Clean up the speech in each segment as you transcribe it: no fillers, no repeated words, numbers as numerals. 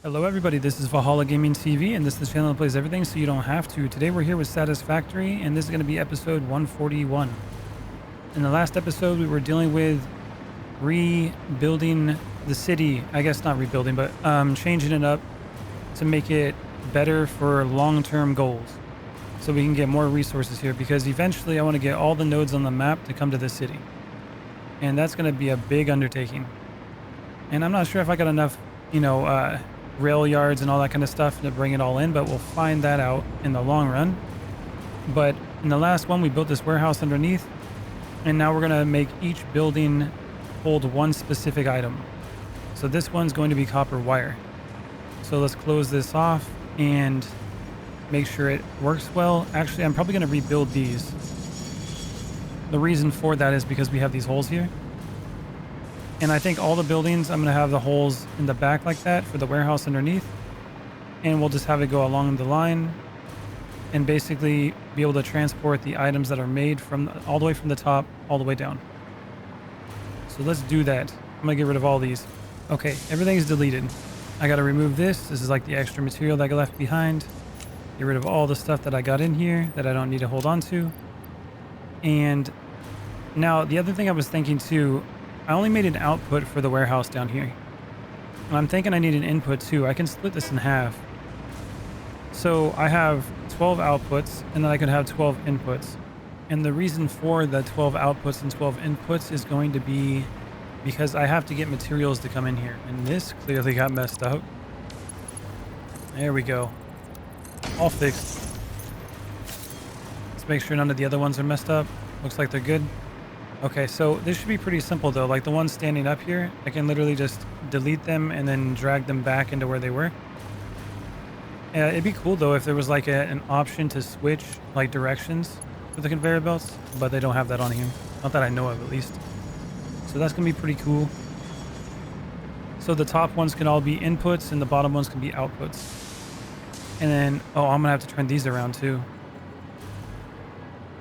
Hello everybody, this is Valhallagamingtv and this is the channel that plays everything so you don't have to. Today we're here with Satisfactory and this is going to be episode 141. In the last episode we were dealing with rebuilding the city. I guess not rebuilding, but changing it up to make it better for long-term goals. So we can get more resources here because eventually I want to get all the nodes on the map to come to the city. And that's going to be a big undertaking. And I'm not sure if I got enough, rail yards and all that kind of stuff to bring it all in, but we'll find that out in the long run. But in the last one, we built this warehouse underneath, and now we're going to make each building hold one specific item. So this one's going to be copper wire. So let's close this off and make sure it works well. Actually, I'm probably going to rebuild these. The reason for that is because we have these holes here. And I think all the buildings, I'm going to have the holes in the back like that for the warehouse underneath. And we'll just have it go along the line and basically be able to transport the items that are made from all the way from the top all the way down. So let's do that. I'm going to get rid of all these. Okay, everything's deleted. I got to remove this. This is like the extra material that I left behind. Get rid of all the stuff that I got in here that I don't need to hold on to. And now the other thing I was thinking too, I only made an output for the warehouse down here. And I'm thinking I need an input too. I can split this in half. So I have 12 outputs and then I could have 12 inputs. And the reason for the 12 outputs and 12 inputs is going to be because I have to get materials to come in here. And this clearly got messed up. There we go. All fixed. Let's make sure none of the other ones are messed up. Looks like they're good. Okay, so this should be pretty simple though. Like the ones standing up here, I can literally just delete them and then drag them back into where they were. It'd be cool though if there was like an option to switch like directions for the conveyor belts, but they don't have that on here. Not that I know of at least. So that's gonna be pretty cool. So the top ones can all be inputs and the bottom ones can be outputs. And then, oh, I'm gonna have to turn these around too.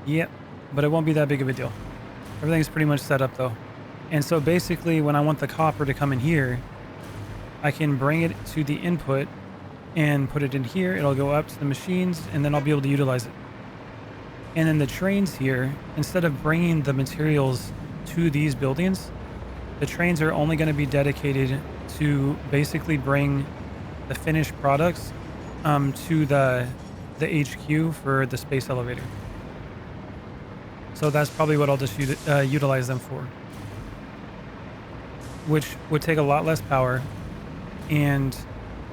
Yep, but it won't be that big of a deal. Everything's pretty much set up though. And so basically when I want the copper to come in here, I can bring it to the input and put it in here. It'll go up to the machines and then I'll be able to utilize it. And then the trains here, instead of bringing the materials to these buildings, the trains are only going to be dedicated to basically bring the finished products to the HQ for the space elevator. So that's probably what I'll just utilize them for. Which would take a lot less power and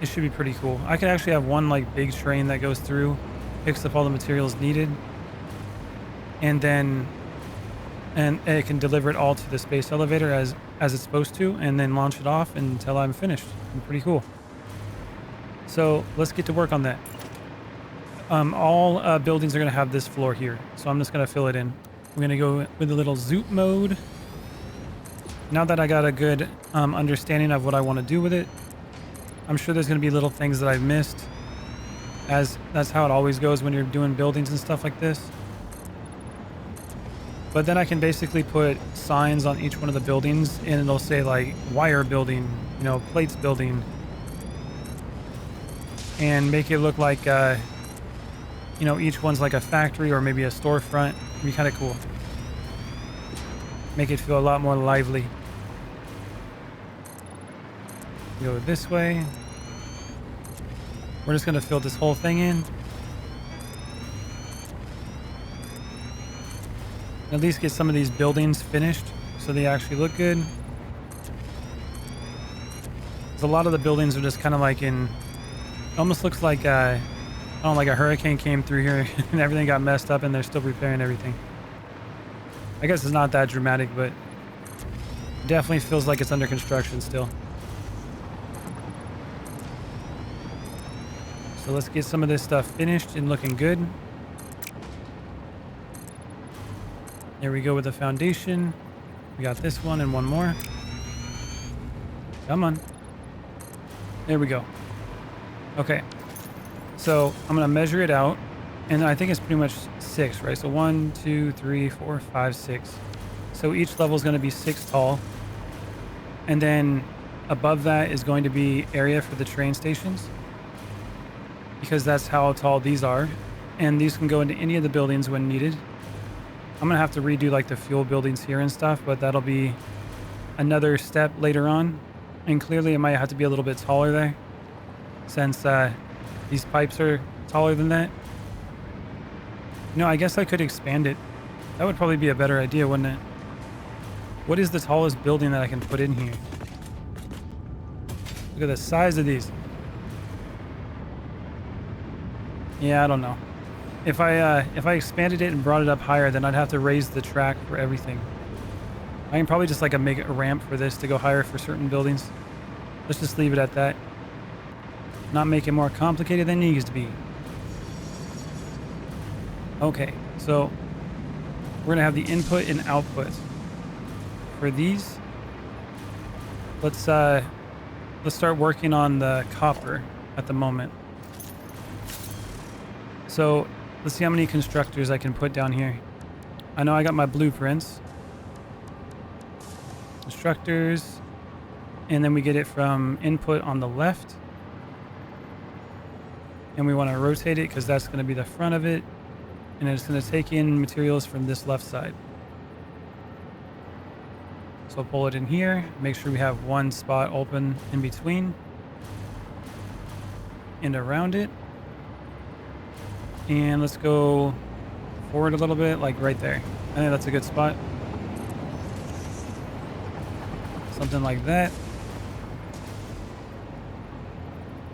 it should be pretty cool. I could actually have one like big train that goes through, picks up all the materials needed, and then it can deliver it all to the space elevator as it's supposed to, and then launch it off until I'm finished. Pretty cool. So let's get to work on that. All buildings are going to have this floor here, so I'm just going to fill it in. We're going to go with a little zoop mode. Now that I got a good understanding of what I want to do with it, I'm sure there's going to be little things that I've missed, as that's how it always goes when you're doing buildings and stuff like this. But then I can basically put signs on each one of the buildings and it'll say like wire building, plates building, and make it look like each one's like a factory or maybe a storefront. It'd be kind of cool. Make it feel a lot more lively. Go this way. We're just going to fill this whole thing in. At least get some of these buildings finished so they actually look good. Because a lot of the buildings are just kind of like in... It almost looks like like a hurricane came through here and everything got messed up and they're still repairing everything. I guess it's not that dramatic, but it definitely feels like it's under construction still. So let's get some of this stuff finished and looking good. There we go with the foundation. We got this one and one more. Come on. There we go. Okay. So I'm going to measure it out, and I think it's pretty much 6, right? So 1, 2, 3, 4, 5, 6. So each level is going to be 6 tall. And then above that is going to be area for the train stations, because that's how tall these are. And these can go into any of the buildings when needed. I'm gonna have to redo like the fuel buildings here and stuff, but that'll be another step later on. And clearly it might have to be a little bit taller there, since these pipes are taller than that. No, I guess I could expand it. That would probably be a better idea, wouldn't it? What is the tallest building that I can put in here? Look at the size of these. Yeah, I don't know. If I expanded it and brought it up higher, then I'd have to raise the track for everything. I can probably just like make a ramp for this to go higher for certain buildings. Let's just leave it at that. Not make it more complicated than it needs to be. Okay, so we're gonna have the input and output for these. Let's start working on the copper at the moment. So let's see how many constructors I can put down here. I know I got my blueprints. Constructors, and then we get it from input on the left. And we want to rotate it because that's going to be the front of it. And it's going to take in materials from this left side. So I'll pull it in here, make sure we have one spot open in between and around it. And let's go forward a little bit, like right there. I think that's a good spot. Something like that.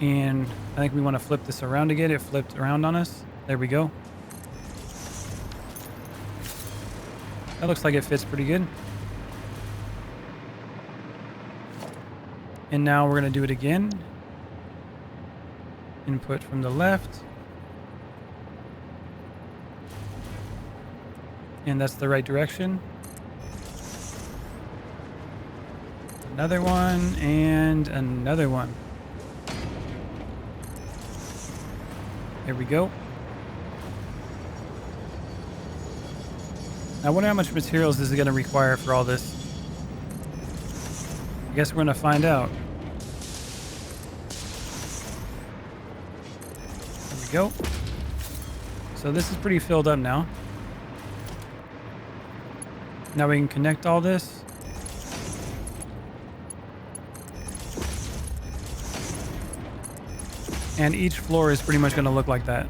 And I think we want to flip this around to get it flipped around on us. There we go. That looks like it fits pretty good. And now we're going to do it again. Input from the left. And that's the right direction. Another one and another one. There we go. I wonder how much materials this is going to require for all this. I guess we're going to find out. There we go. So this is pretty filled up now. Now we can connect all this. And each floor is pretty much going to look like that.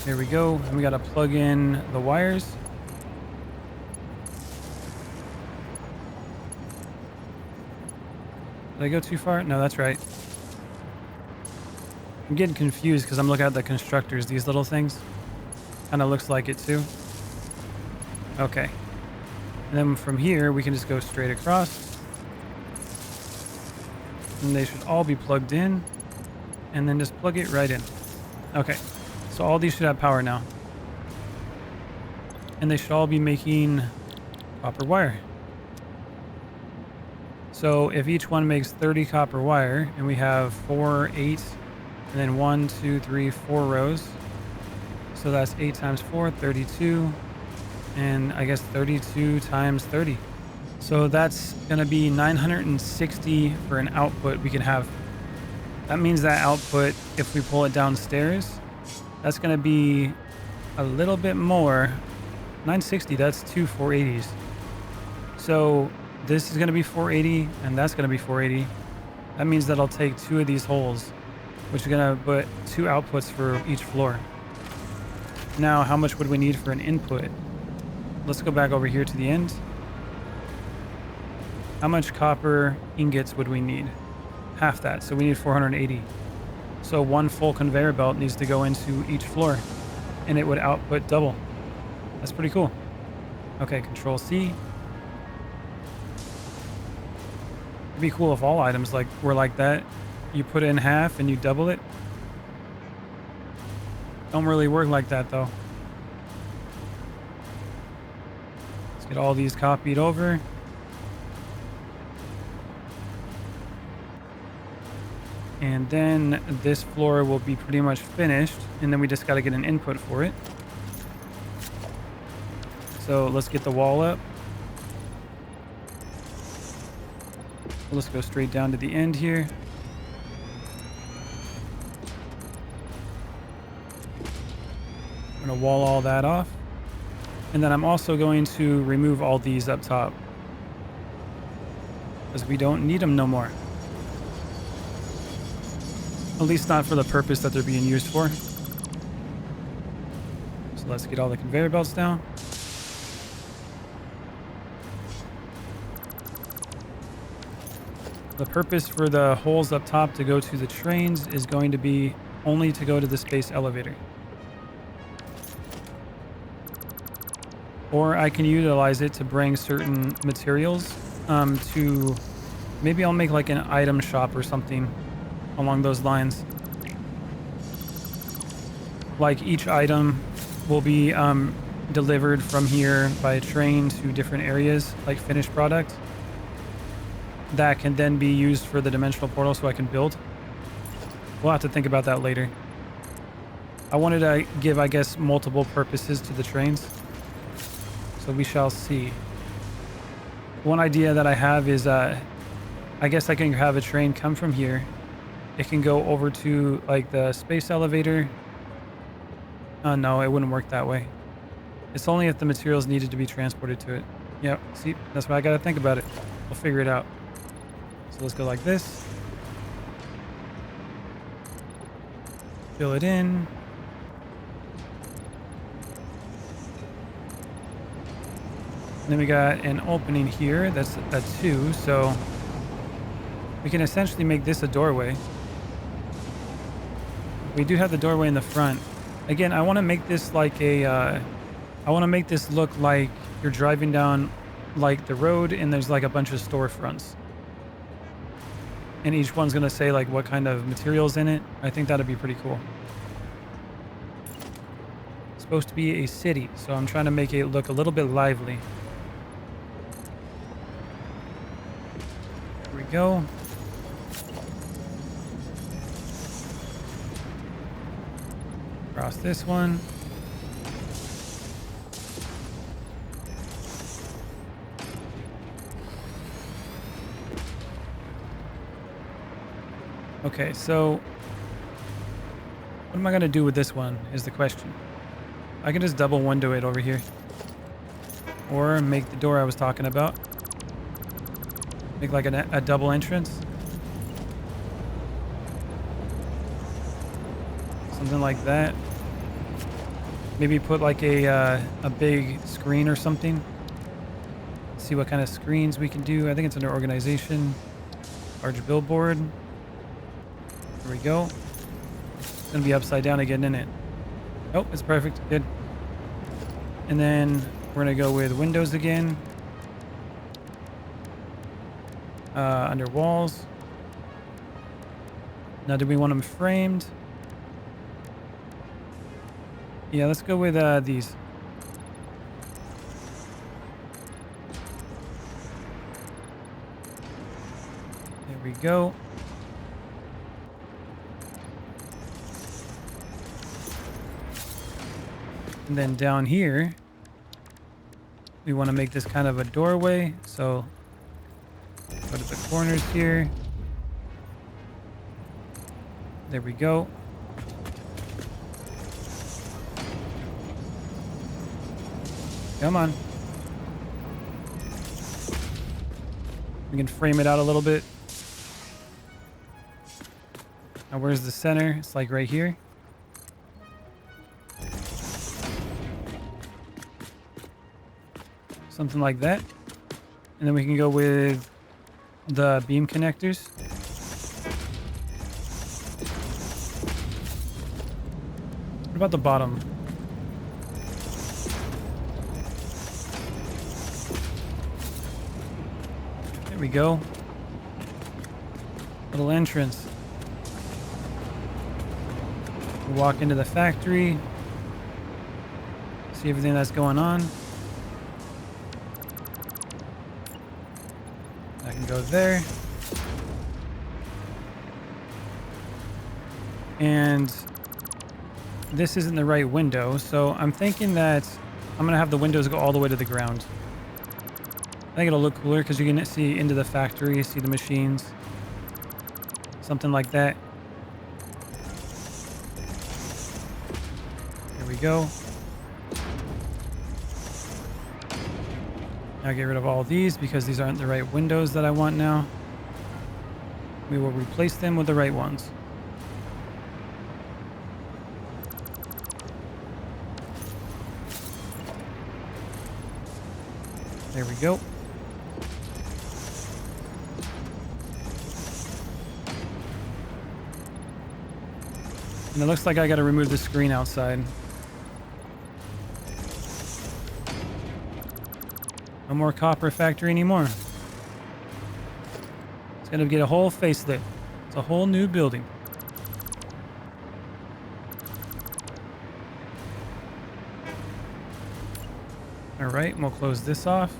There we go. And we got to plug in the wires. Did I go too far? No, that's right. I'm getting confused because I'm looking at the constructors, these little things. Kind of looks like it too. Okay. And then from here, we can just go straight across. And they should all be plugged in. And then just plug it right in. Okay. So all these should have power now. And they should all be making copper wire. So if each one makes 30 copper wire, and we have 4, 8, and then 1, 2, 3, 4 rows. So that's 8 times 4, 32. And I guess 32 times 30. So that's going to be 960 for an output we can have. That means that output, if we pull it downstairs, that's going to be a little bit more. 960, that's 2 480s. So this is going to be 480, and that's going to be 480. That means that I'll take 2 of these holes, which is going to put 2 outputs for each floor. Now, how much would we need for an input? Let's go back over here to the end. How much copper ingots would we need? Half that, so we need 480. So 1 full conveyor belt needs to go into each floor, and it would output double. That's pretty cool. Okay, Control C. It'd be cool if all items were like that. You put in half and you double it. Don't really work like that though. Let's get all these copied over. And then this floor will be pretty much finished, and then we just got to get an input for it. So let's get the wall up. Let's go straight down to the end here. I'm going to wall all that off. And then I'm also going to remove all these up top, because we don't need them no more. At least not for the purpose that they're being used for. So let's get all the conveyor belts down. The purpose for the holes up top to go to the trains is going to be only to go to the space elevator. Or I can utilize it to bring certain materials to... Maybe I'll make like an item shop or something along those lines. Like each item will be delivered from here by train to different areas, like finished product. That can then be used for the dimensional portal so I can build. We'll have to think about that later. I wanted to give, I guess, multiple purposes to the trains. So we shall see. One idea that I have is, I guess I can have a train come from here. It can go over to like the space elevator. No, it wouldn't work that way. It's only if the materials needed to be transported to it. Yep, see, that's why I got to think about it. We'll figure it out. So let's go like this. Fill it in. Then we got an opening here. That's a 2, so we can essentially make this a doorway. We do have the doorway in the front. Again, I want to make this like a... I want to make this look like you're driving down like the road and there's like a bunch of storefronts. And each one's going to say like what kind of materials in it. I think that'd be pretty cool. It's supposed to be a city, so I'm trying to make it look a little bit lively. Here we go. Across this one. Okay, so what am I going to do with this one is the question. I can just double window it over here. Or make the door I was talking about. Make like a double entrance. Something like that. Maybe put like a big screen or something. See what kind of screens we can do. I think it's under organization. Large billboard. There we go. It's going to be upside down again, isn't it? Oh, it's perfect. Good. And then we're going to go with windows again. Under walls. Now, do we want them framed? Yeah, let's go with these. There we go. And then down here, we want to make this kind of a doorway. So go to the corners here. There we go. Come on. We can frame it out a little bit. Now where's the center? It's like right here. Something like that. And then we can go with the beam connectors. What about the bottom? There we go. Little entrance. We walk into the factory. See everything that's going on. I can go there. And this isn't the right window, so I'm thinking that I'm going to have the windows go all the way to the ground. I think it'll look cooler because you can see into the factory, see the machines. Something like that. There we go. Now get rid of all these because these aren't the right windows that I want now. We will replace them with the right ones. There we go. And it looks like I got to remove the screen outside. No more copper factory anymore. It's going to get a whole facelift. It's a whole new building. All right, and we'll close this off.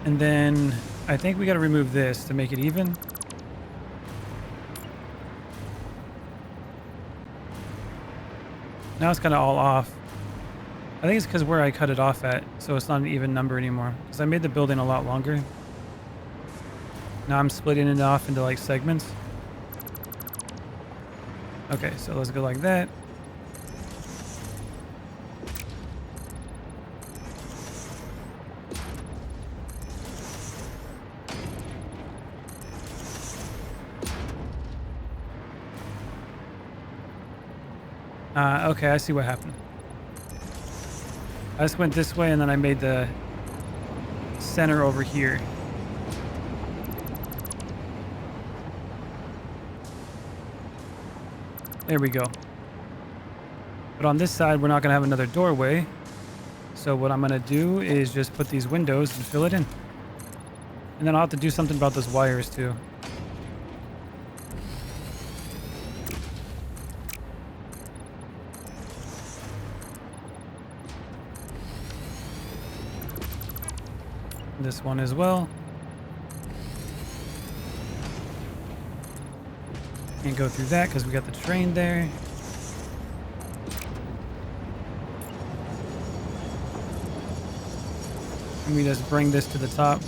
And then I think we got to remove this to make it even. Now it's kind of all off. I think it's because where I cut it off at, so it's not an even number anymore. Because I made the building a lot longer. Now I'm splitting it off into like segments. Okay, so let's go like that. Okay, I see what happened. I just went this way and then I made the center over here. There we go. But on this side, we're not going to have another doorway. So what I'm going to do is just put these windows and fill it in. And then I'll have to do something about those wires too. This one as well. Can't go through that because we got the train there. And we just bring this to the top.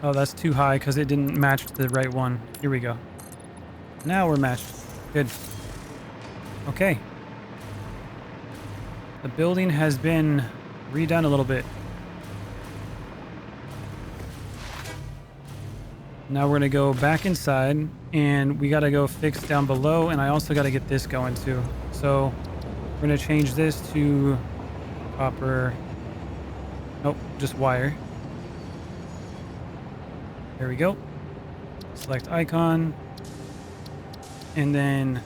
Oh, that's too high because it didn't match the right one. Here we go. Now we're matched. Good. Okay. The building has been redone a little bit. Now we're going to go back inside and we got to go fix down below, and I also got to get this going too. So we're going to change this to copper. Nope, just wire. There we go. Select icon. And then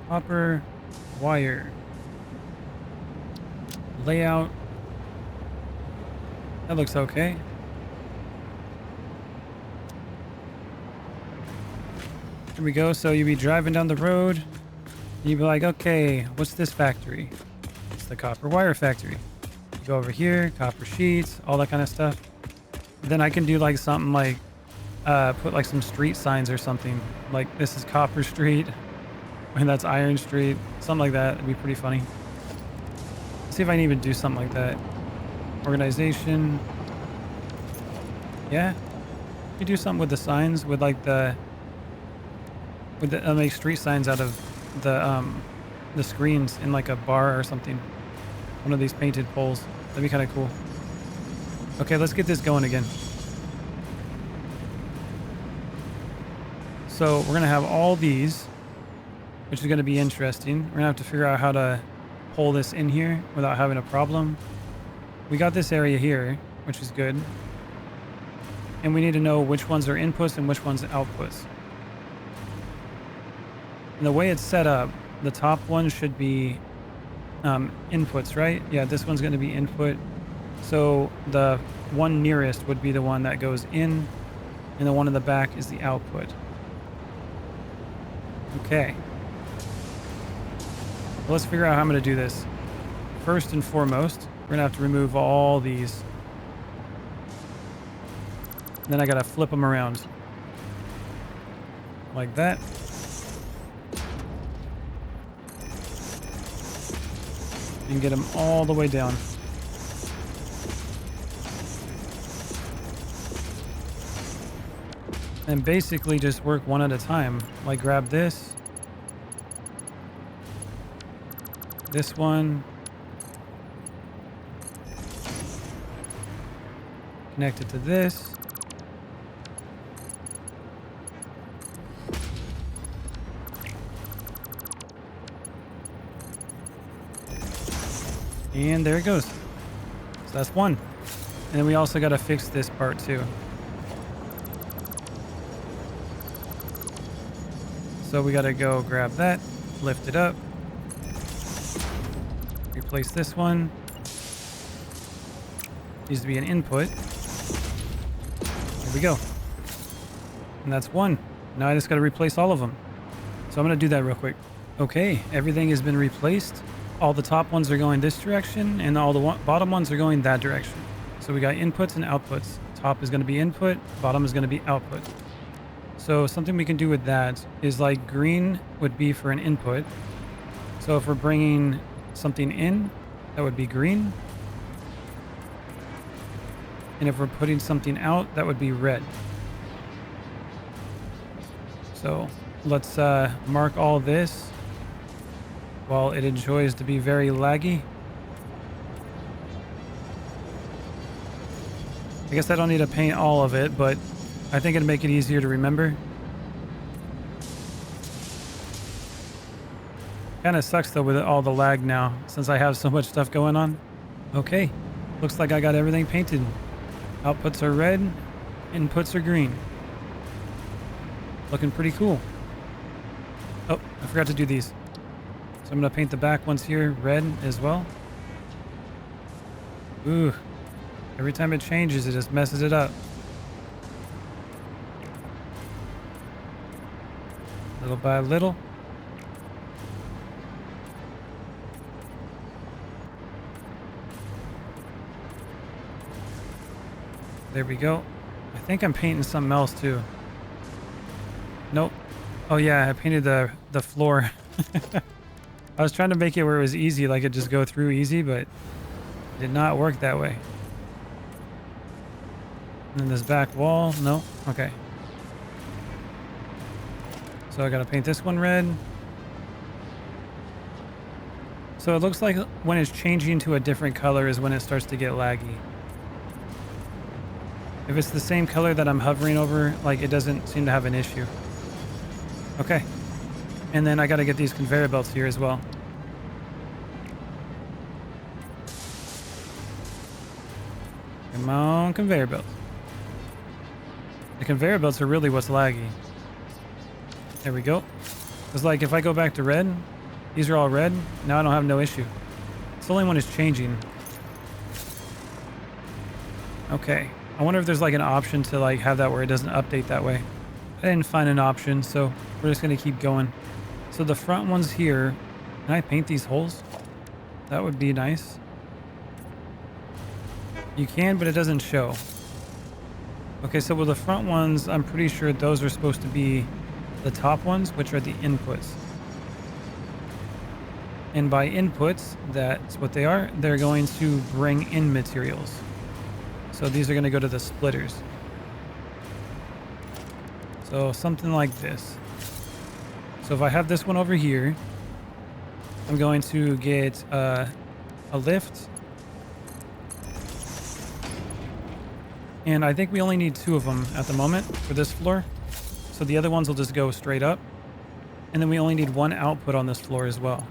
copper wire. Layout. That looks okay. Here we go. So you'd be driving down the road. And you'd be like, okay, what's this factory? It's the copper wire factory. You go over here, copper sheets, all that kind of stuff. Then I can do like something like put like some street signs or something. Like this is Copper Street and that's Iron Street. Something like that. It'd be pretty funny. Let's see if I can even do something like that. Organization. Yeah. You do something with the signs with like I'll make street signs out of the screens in like a bar or something. One of these painted poles. That'd be kind of cool. Okay, let's get this going again. So we're going to have all these, which is going to be interesting. We're going to have to figure out how to pull this in here without having a problem. We got this area here, which is good. And we need to know which ones are inputs and which ones are outputs. And the way it's set up, the top one should be inputs, right? Yeah, this one's going to be input. So the one nearest would be the one that goes in, and the one in the back is the output. Okay. Well, let's figure out how I'm going to do this. first and foremost, we're gonna have to remove all these. And then I gotta flip them around. Like that. And get them all the way down. And basically just work one at a time. Like grab this. This one. Connect it to this. And there it goes. So that's one. And then we also got to fix this part too. So we got to go grab that, lift it up, replace this one. Needs to be an input. There we go. And that's one. Now I just got to replace all of them. So I'm going to do that real quick. Okay, everything has been replaced. All the top ones are going this direction and all the bottom ones are going that direction. So we got inputs and outputs. Top is going to be input, bottom is going to be output. So something we can do with that is like green would be for an input. So if we're bringing something in, that would be green. And if we're putting something out, that would be red. So let's mark all this while it enjoys to be very laggy. I guess I don't need to paint all of it, but I think it'd make it easier to remember. Kind of sucks though with all the lag now, since I have so much stuff going on. Okay, looks like I got everything painted. Outputs are red, inputs are green. Looking pretty cool. Oh, I forgot to do these. So I'm going to paint the back ones here red as well. Ooh, every time it changes, it just messes it up. Little by little. There we go. I think I'm painting something else too. Nope. Oh yeah, I painted the floor. I was trying to make it where it was easy, like it just go through easy, but it did not work that way. And then this back wall, no, okay. So I gotta paint this one red. So it looks like when it's changing to a different color is when it starts to get laggy. If it's the same color that I'm hovering over, like it doesn't seem to have an issue. Okay. And then I got to get these conveyor belts here as well. Come on, conveyor belts. The conveyor belts are really what's laggy. There we go. It's like if I go back to red, these are all red. Now I don't have no issue. It's only when it's changing. Okay. I wonder if there's like an option to like have that where it doesn't update that way. I didn't find an option, so we're just going to keep going. So the front ones here, can I paint these holes? That would be nice. You can, but it doesn't show. Okay, so with the front ones, I'm pretty sure those are supposed to be the top ones, which are the inputs. And by inputs, that's what they are. They're going to bring in materials. So these are going to go to the splitters. So something like this. So if I have this one over here, I'm going to get a lift. And I think we only need 2 of them at the moment for this floor. So the other ones will just go straight up. And then we only need 1 output on this floor as well.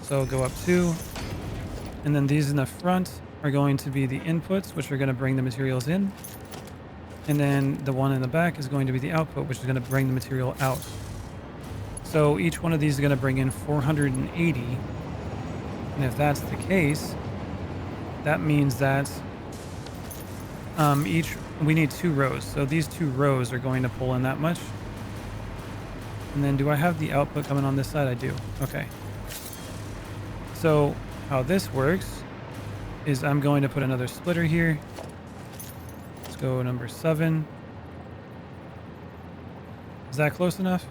So go up 2. And then these in the front are going to be the inputs, which are going to bring the materials in. And then the one in the back is going to be the output, which is going to bring the material out. So each one of these is going to bring in 480. And if that's the case, that means that we need 2 rows. So these 2 rows are going to pull in that much. And then do I have the output coming on this side? I do. Okay. So how this works is I'm going to put another splitter here. Let's go number 7. Is that close enough?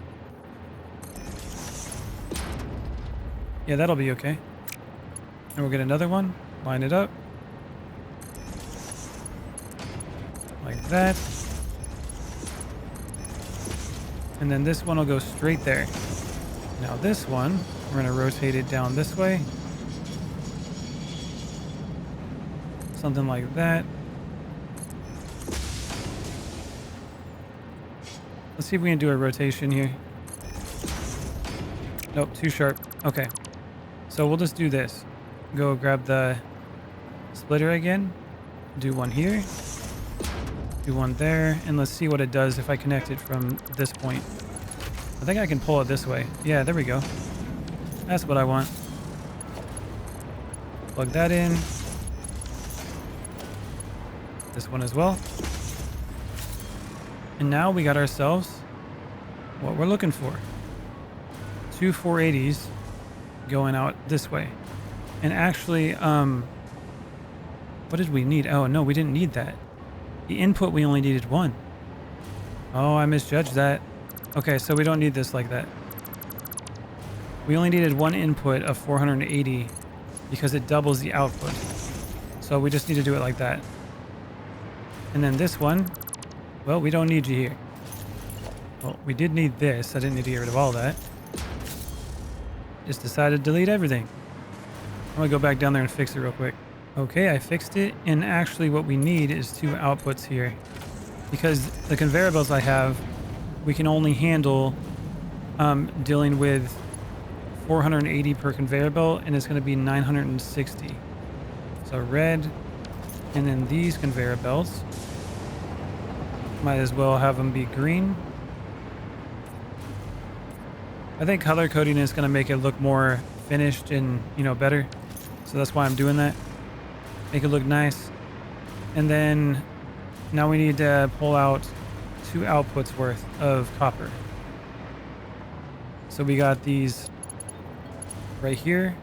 Yeah, that'll be okay. And we'll get another one, line it up. Like that. And then this one will go straight there. Now this one, we're going to rotate it down this way. Something like that. Let's see if we can do a rotation here. Nope, too sharp. Okay. So we'll just do this. Go grab the splitter again. Do one here. Do one there. And let's see what it does if I connect it from this point. I think I can pull it this way. Yeah, there we go. That's what I want. Plug that in. This one as well. And now we got ourselves what we're looking for. 2 480s going out this way. And actually, what did we need? Oh, no, we didn't need that. The input, we only needed 1. Oh, I misjudged that. Okay, so we don't need this like that. We only needed 1 input of 480 because it doubles the output. So we just need to do it like that. And then this one, well, we don't need you here. Well, we did need this. I didn't need to get rid of all that. Just decided to delete everything. I'm gonna go back down there and fix it real quick. Okay, I fixed it. And actually what we need is 2 outputs here. Because the conveyor belts I have, we can only handle dealing with 480 per conveyor belt, and it's gonna be 960. So red, and then these conveyor belts, might as well have them be green. I think color coding is going to make it look more finished and, better. So that's why I'm doing that. Make it look nice. And then now we need to pull out 2 outputs worth of copper. So we got these right here.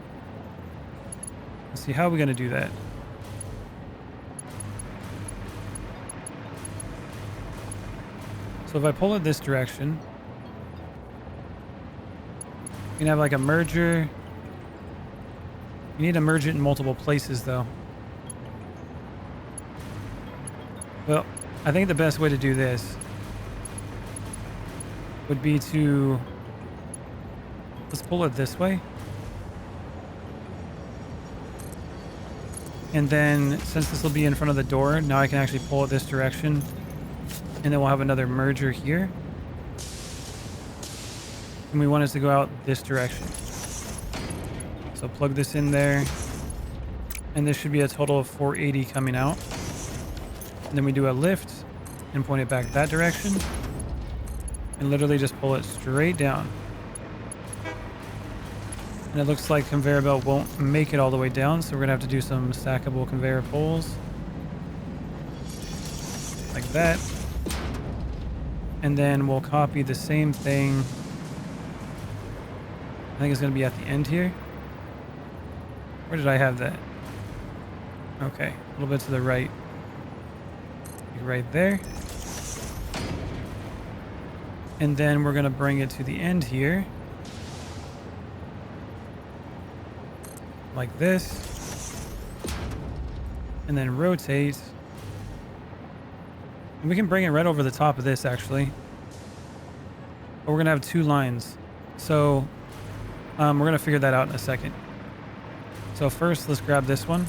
Let's see, how are we going to do that? So if I pull it this direction, you can have like a merger. You need to merge it in multiple places though. Well, I think the best way to do this would be to, let's pull it this way. And then since this will be in front of the door, now I can actually pull it this direction. And then we'll have another merger here. And we want it to go out this direction. So plug this in there. And this should be a total of 480 coming out. And then we do a lift and point it back that direction. And literally just pull it straight down. And it looks like conveyor belt won't make it all the way down. So we're gonna have to do some stackable conveyor poles. Like that. And then we'll copy the same thing. I think it's going to be at the end here. Where did I have that? Okay, a little bit to the right. Right there. And then we're going to bring it to the end here. Like this. And then rotate. And we can bring it right over the top of this, actually. But we're going to have 2 lines. So we're going to figure that out in a second. So first, let's grab this one.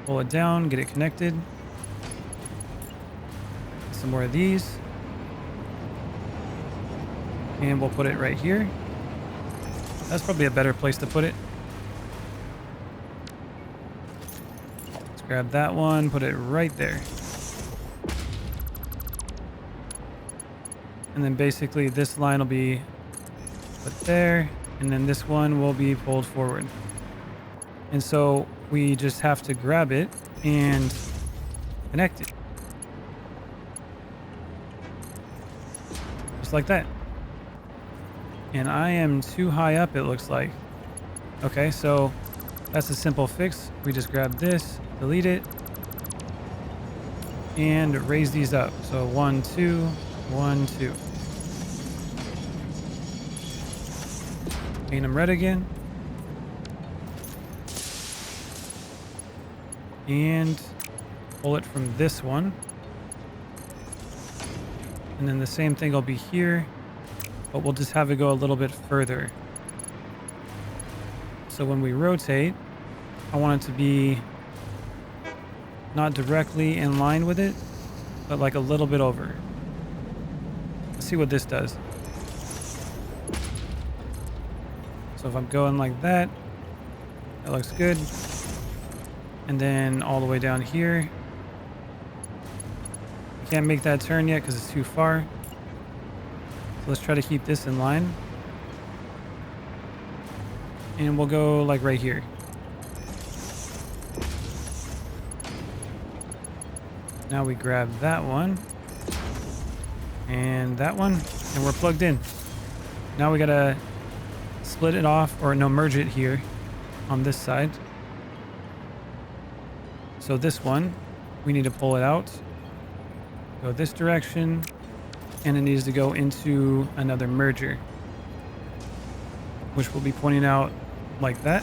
Pull it down, get it connected. Some more of these. And we'll put it right here. That's probably a better place to put it. Let's grab that one, put it right there. And then basically this line will be put there, and then this one will be pulled forward. And so we just have to grab it and connect it. Just like that. And I am too high up, it looks like. Okay, so That's a simple fix. We just grab this, delete it, and raise these up. So 1, 2, 1, 2. Paint them red again. And pull it from this one. And then the same thing will be here, but we'll just have it go a little bit further. So when we rotate, I want it to be not directly in line with it, but like a little bit over. Let's see what this does. So if I'm going like that, that looks good. And then all the way down here. Can't make that turn yet because it's too far. So let's try to keep this in line. And we'll go like right here. Now we grab that one. And that one. And we're plugged in. Now we gotta split it off, or no, merge it here on this side. So this one, we need to pull it out. Go this direction. And it needs to go into another merger, which we'll be pointing out like that.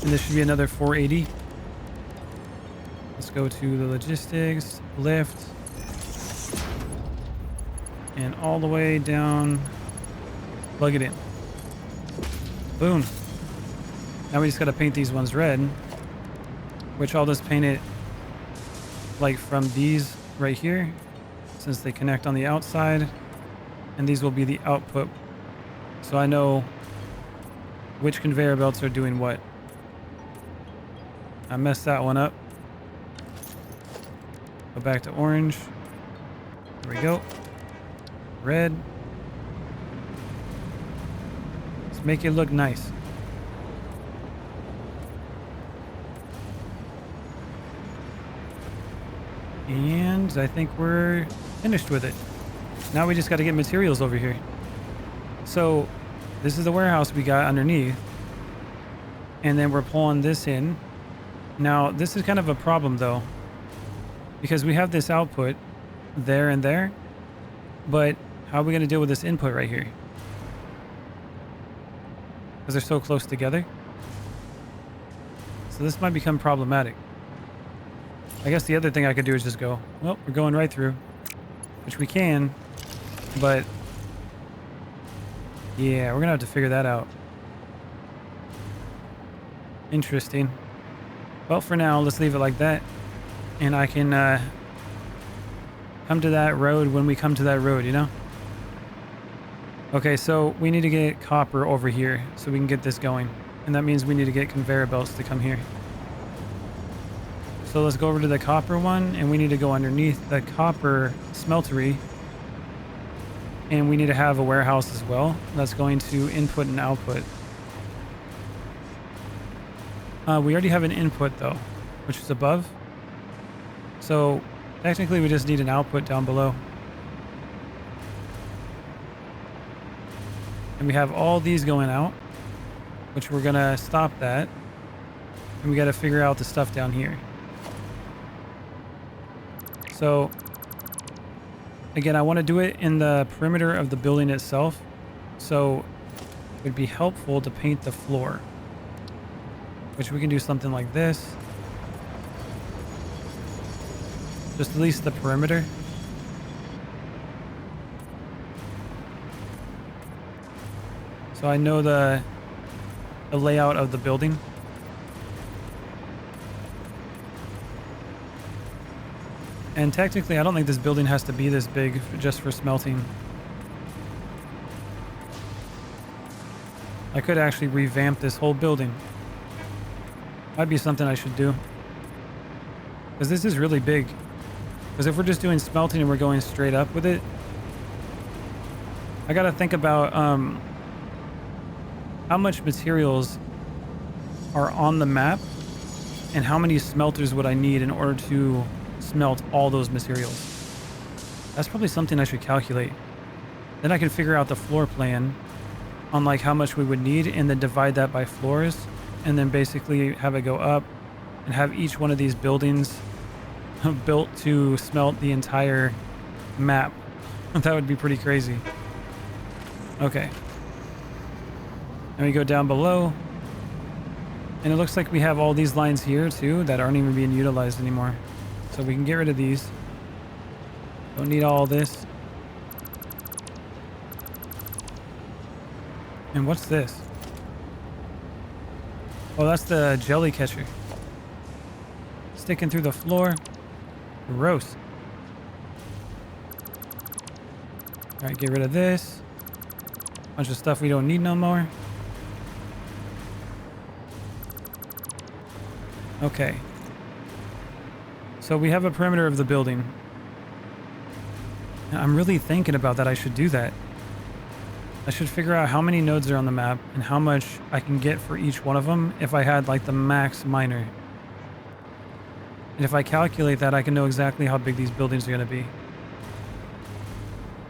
And this should be another 480. Let's go to the logistics, lift, and all the way down, plug it in. Boom. Now we just got to paint these ones red, which I'll just paint it like from these right here, since they connect on the outside, and these will be the output. So I know which conveyor belts are doing what. I messed that one up. Go back to orange. There we go. Red. Let's make it look nice. And I think we're finished with it. Now we just got to get materials over here. So this is the warehouse we got underneath. And then we're pulling this in. Now this is kind of a problem though, because we have this output there and there, but how are we going to deal with this input right here? Because they're so close together. So this might become problematic. I guess the other thing I could do is just go, well, we're going right through, which we can, but yeah, we're going to have to figure that out. Interesting. Well, for now, let's leave it like that. And I can come to that road when we come to that road, you know? Okay, so we need to get copper over here so we can get this going. And that means we need to get conveyor belts to come here. So let's go over to the copper one, and we need to go underneath the copper smeltery. And we need to have a warehouse as well that's going to input and output. We already have an input though, which is above. So technically we just need an output down below. And we have all these going out, which we're gonna stop that. And we gotta figure out the stuff down here. So again, I want to do it in the perimeter of the building itself. So it would be helpful to paint the floor, which we can do something like this. Just at least the perimeter. So I know the layout of the building. And technically, I don't think this building has to be this big just for smelting. I could actually revamp this whole building. Might be something I should do. Because this is really big. Because if we're just doing smelting and we're going straight up with it, I got to think about how much materials are on the map and how many smelters would I need in order to smelt all those materials. That's probably something I should calculate. Then I can figure out the floor plan on like how much we would need, and then divide that by floors, and then basically have it go up and have each one of these buildings built to smelt the entire map. That would be pretty crazy. Okay. And we go down below, and it looks like we have all these lines here too that aren't even being utilized anymore. So we can get rid of these. Don't need all this. And what's this? Oh, that's the jelly catcher. Sticking through the floor. Gross. Alright, get rid of this. Bunch of stuff we don't need no more. Okay. So we have a perimeter of the building. I'm really thinking about that. I should do that. I should figure out how many nodes are on the map and how much I can get for each one of them if I had like the max miner. And if I calculate that, I can know exactly how big these buildings are going to be.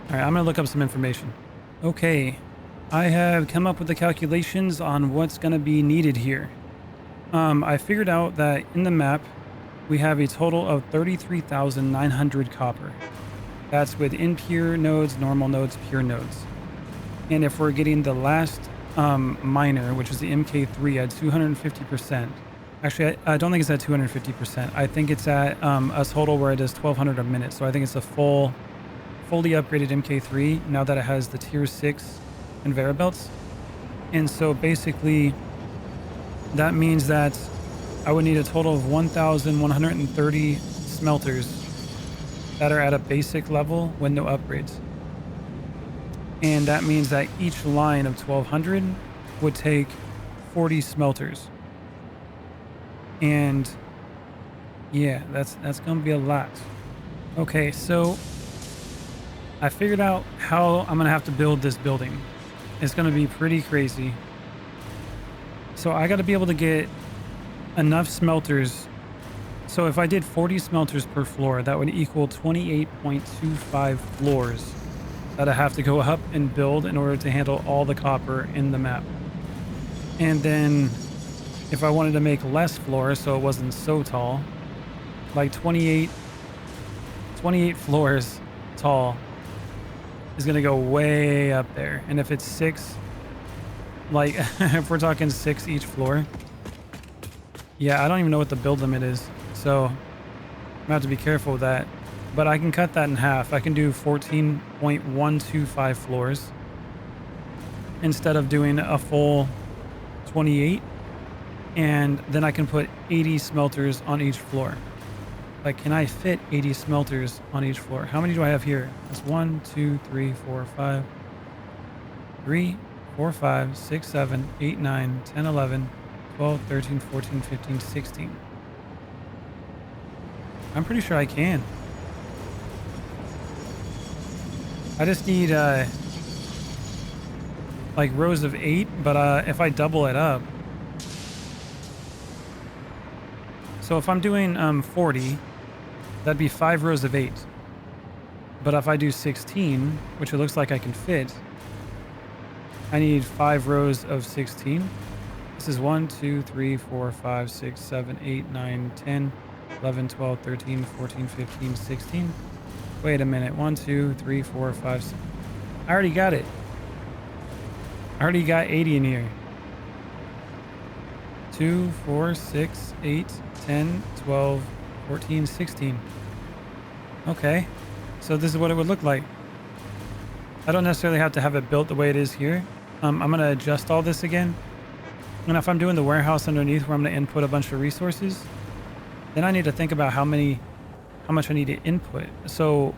All right, I'm going to look up some information. Okay, I have come up with the calculations on what's going to be needed here. I figured out that in the map, we have a total of 33,900 copper. That's with impure nodes, normal nodes, pure nodes. And if we're getting the last miner, which is the MK3 at 250%, actually, I don't think it's at 250%. I think it's at a total where it does 1,200 a minute. So I think it's a fully upgraded MK3 now that it has the tier 6 conveyor belts. And so basically, that means that I would need a total of 1,130 smelters that are at a basic level with no upgrades. And that means that each line of 1,200 would take 40 smelters. And yeah, that's gonna be a lot. Okay, so I figured out how I'm gonna have to build this building. It's gonna be pretty crazy. So I gotta be able to get enough smelters. So if I did 40 smelters per floor, that would equal 28.25 floors that I have to go up and build in order to handle all the copper in the map. And then if I wanted to make less floors so it wasn't so tall, like 28 floors tall is going to go way up there. And if it's 6, like if we're talking 6 each floor, yeah, I don't even know what the build limit is. So I'm going to have to be careful with that. But I can cut that in half. I can do 14.125 floors instead of doing a full 28. And then I can put 80 smelters on each floor. Like, can I fit 80 smelters on each floor? How many do I have here? That's 1, 2, 3, 4, 5. 3, 4, 5, 6, 7, 8, 9, 10, 11, 12, 13, 14, 15, 16. I'm pretty sure I can. I just need like rows of 8, but if I double it up, so if I'm doing 40, that'd be 5 rows of 8. But if I do 16, which it looks like I can fit, I need 5 rows of 16. This is 1, 2, 3, 4, 5, 6, 7, 8, 9, 10, 11, 12, 13, 14, 15, 16. Wait a minute. 1, 2, 3, 4, 5, 6. I already got it. I already got 80 in here. 2, 4, 6, 8, 10, 12, 14, 16. Okay. So this is what it would look like. I don't necessarily have to have it built the way it is here. I'm going to adjust all this again. And if I'm doing the warehouse underneath where I'm going to input a bunch of resources, then I need to think about how much I need to input. So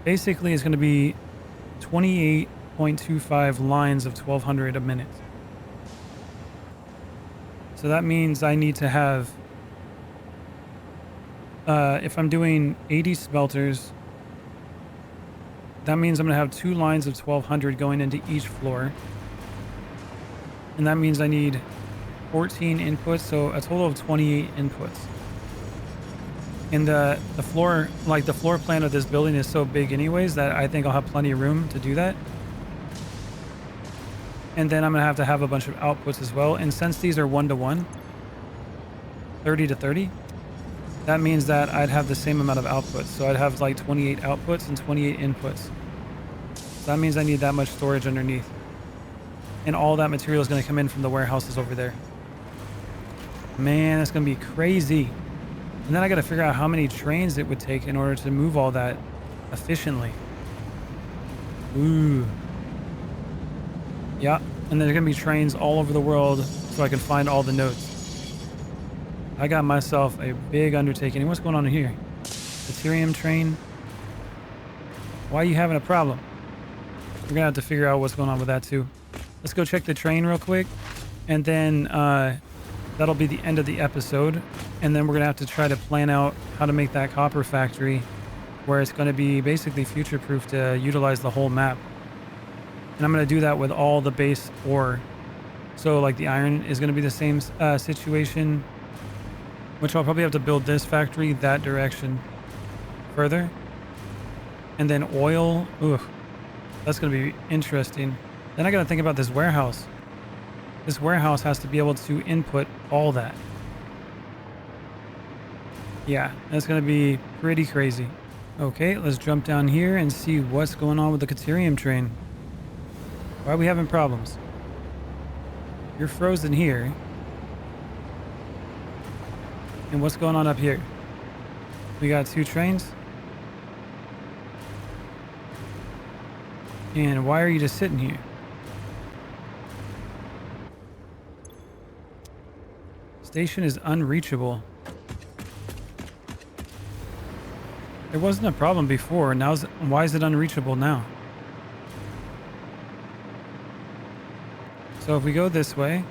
basically it's going to be 28.25 lines of 1,200 a minute. So that means I need to have, if I'm doing 80 smelters, that means I'm going to have 2 lines of 1,200 going into each floor. And that means I need 14 inputs, so a total of 28 inputs. And the floor, like the floor plan of this building is so big anyways that I think I'll have plenty of room to do that. And then I'm going to have a bunch of outputs as well. And since these are 1-to-1, 30 to 30, that means that I'd have the same amount of outputs. So I'd have like 28 outputs and 28 inputs. So that means I need that much storage underneath. And all that material is going to come in from the warehouses over there. Man, that's going to be crazy. And then I got to figure out how many trains it would take in order to move all that efficiently. Ooh. Yeah, and there's going to be trains all over the world so I can find all the nodes. I got myself a big undertaking. What's going on in here? Deuterium train. Why are you having a problem? We're going to have to figure out what's going on with that too. Let's go check the train real quick. And then that'll be the end of the episode. And then we're going to have to try to plan out how to make that copper factory where it's going to be basically future-proof to utilize the whole map. And I'm going to do that with all the base ore. So like the iron is going to be the same situation, which I'll probably have to build this factory that direction further. And then oil, ooh, that's going to be interesting. Then I got to think about this warehouse. This warehouse has to be able to input all that. Yeah, that's going to be pretty crazy. Okay, let's jump down here and see what's going on with the Deuterium train. Why are we having problems? You're frozen here. And what's going on up here? We got 2 trains. And why are you just sitting here? Station is unreachable. There wasn't a problem before. Why is it unreachable now? So if we go this way,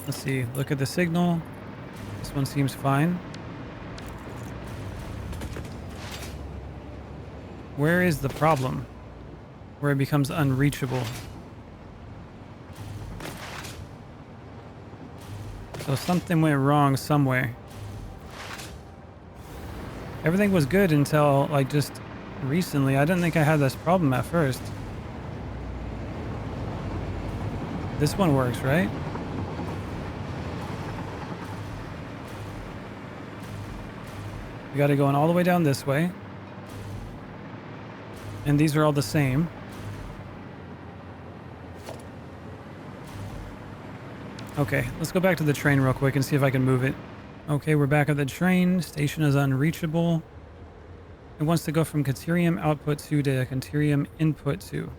let's see, look at the signal. This one seems fine. Where is the problem? Where it becomes unreachable. So something went wrong somewhere. Everything was good until like just recently. I didn't think I had this problem at first. This one works, right? We got to go all the way down this way. And these are all the same. Okay, let's go back to the train real quick and see if I can move it. Okay, we're back at the train. Station is unreachable. It wants to go from Deuterium output to Deuterium input to.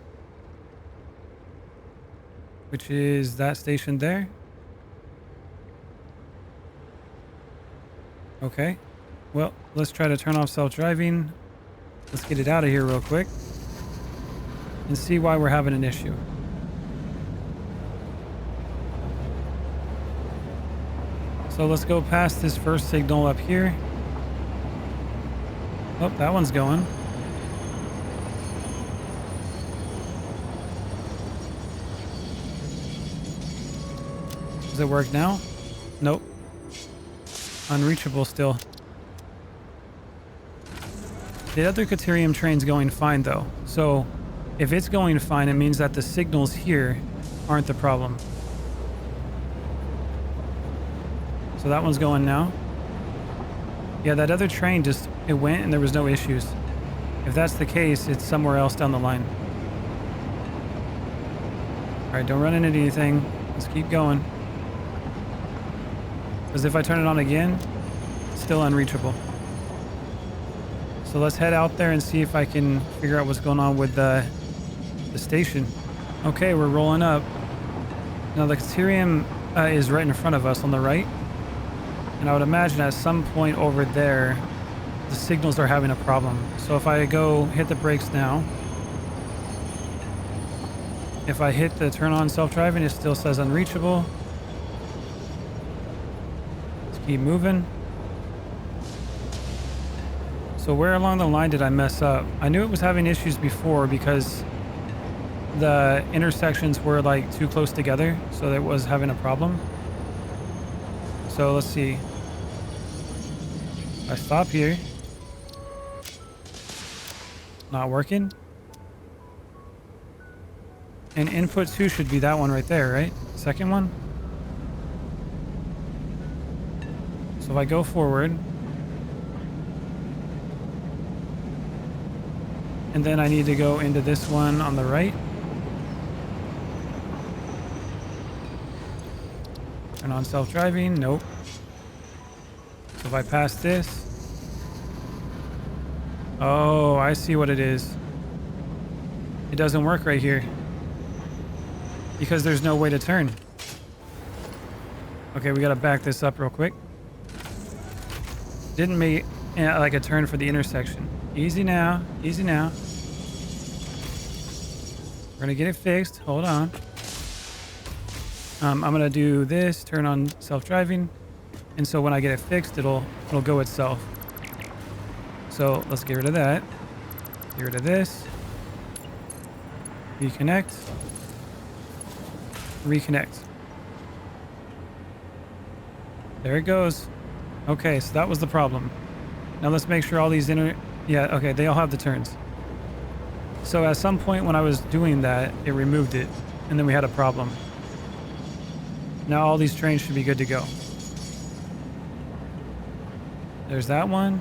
Which is that station there. Okay. Well, let's try to turn off self-driving. Let's get it out of here real quick. And see why we're having an issue. So let's go past this first signal up here. Oh, that one's going. Does it work now? Nope. Unreachable still. The other Deuterium train's going fine though. So if it's going fine, it means that the signals here aren't the problem. So that one's going now. Yeah, that other train just, it went and there was no issues. If that's the case, it's somewhere else down the line. All right, don't run into anything. Let's keep going. Because if I turn it on again, it's still unreachable. So let's head out there and see if I can figure out what's going on with the station. Okay, we're rolling up. Now the Deuterium is right in front of us on the right. And I would imagine at some point over there, the signals are having a problem. So if I go hit the brakes now, if I hit the turn on self-driving, it still says unreachable. Let's keep moving. So where along the line did I mess up? I knew it was having issues before because the intersections were like too close together, so it was having a problem. So let's see. I stop here. Not working. And input 2 should be that one right there, right? Second one. So if I go forward, and then I need to go into this one on the right. Turn on self-driving. Nope. So if I pass this. Oh, I see what it is. It doesn't work right here because there's no way to turn. Okay, we got to back this up real quick. Didn't make like a turn for the intersection. Easy now. Easy now. We're going to get it fixed. Hold on. I'm going to do this, turn on self-driving. And so when I get it fixed, it'll go itself. So let's get rid of that. Get rid of this. Reconnect. Reconnect. There it goes. Okay, so that was the problem. Now let's make sure all these yeah, okay, they all have the turns. So at some point when I was doing that, it removed it, and then we had a problem. Now all these trains should be good to go. There's that one.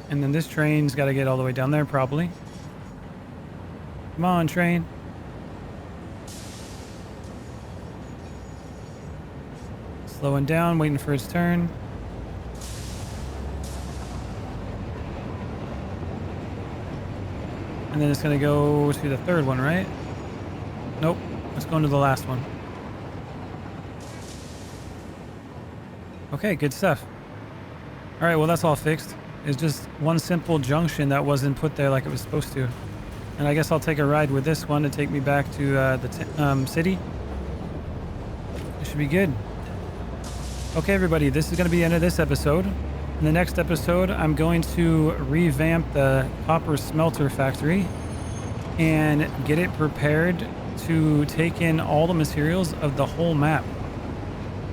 And then this train's got to get all the way down there, probably. Come on, train. Slowing down, waiting for its turn. And then it's going to go to the third one, right? Nope. Let's go into the last one. Okay, good stuff. All right, well, that's all fixed. It's just one simple junction that wasn't put there like it was supposed to. And I guess I'll take a ride with this one to take me back to the city. It should be good. Okay, everybody, this is going to be the end of this episode. In the next episode, I'm going to revamp the copper smelter factory and get it prepared to take in all the materials of the whole map.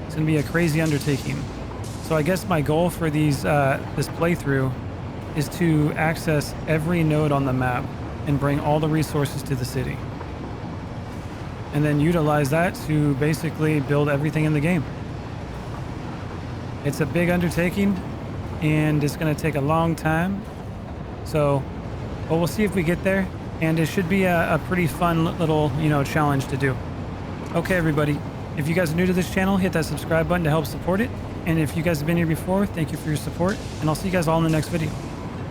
It's going to be a crazy undertaking. So I guess my goal for this playthrough is to access every node on the map and bring all the resources to the city. And then utilize that to basically build everything in the game. It's a big undertaking and it's going to take a long time. So, well, we'll see if we get there. And it should be a pretty fun little, challenge to do. Okay, everybody. If you guys are new to this channel, hit that subscribe button to help support it. And if you guys have been here before, thank you for your support. And I'll see you guys all in the next video.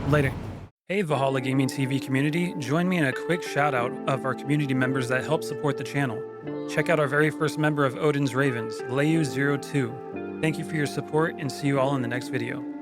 Later. Hey, Valhallagamingtv community. Join me in a quick shout out of our community members that help support the channel. Check out our very first member of Odin's Ravens, Layu02. Thank you for your support and see you all in the next video.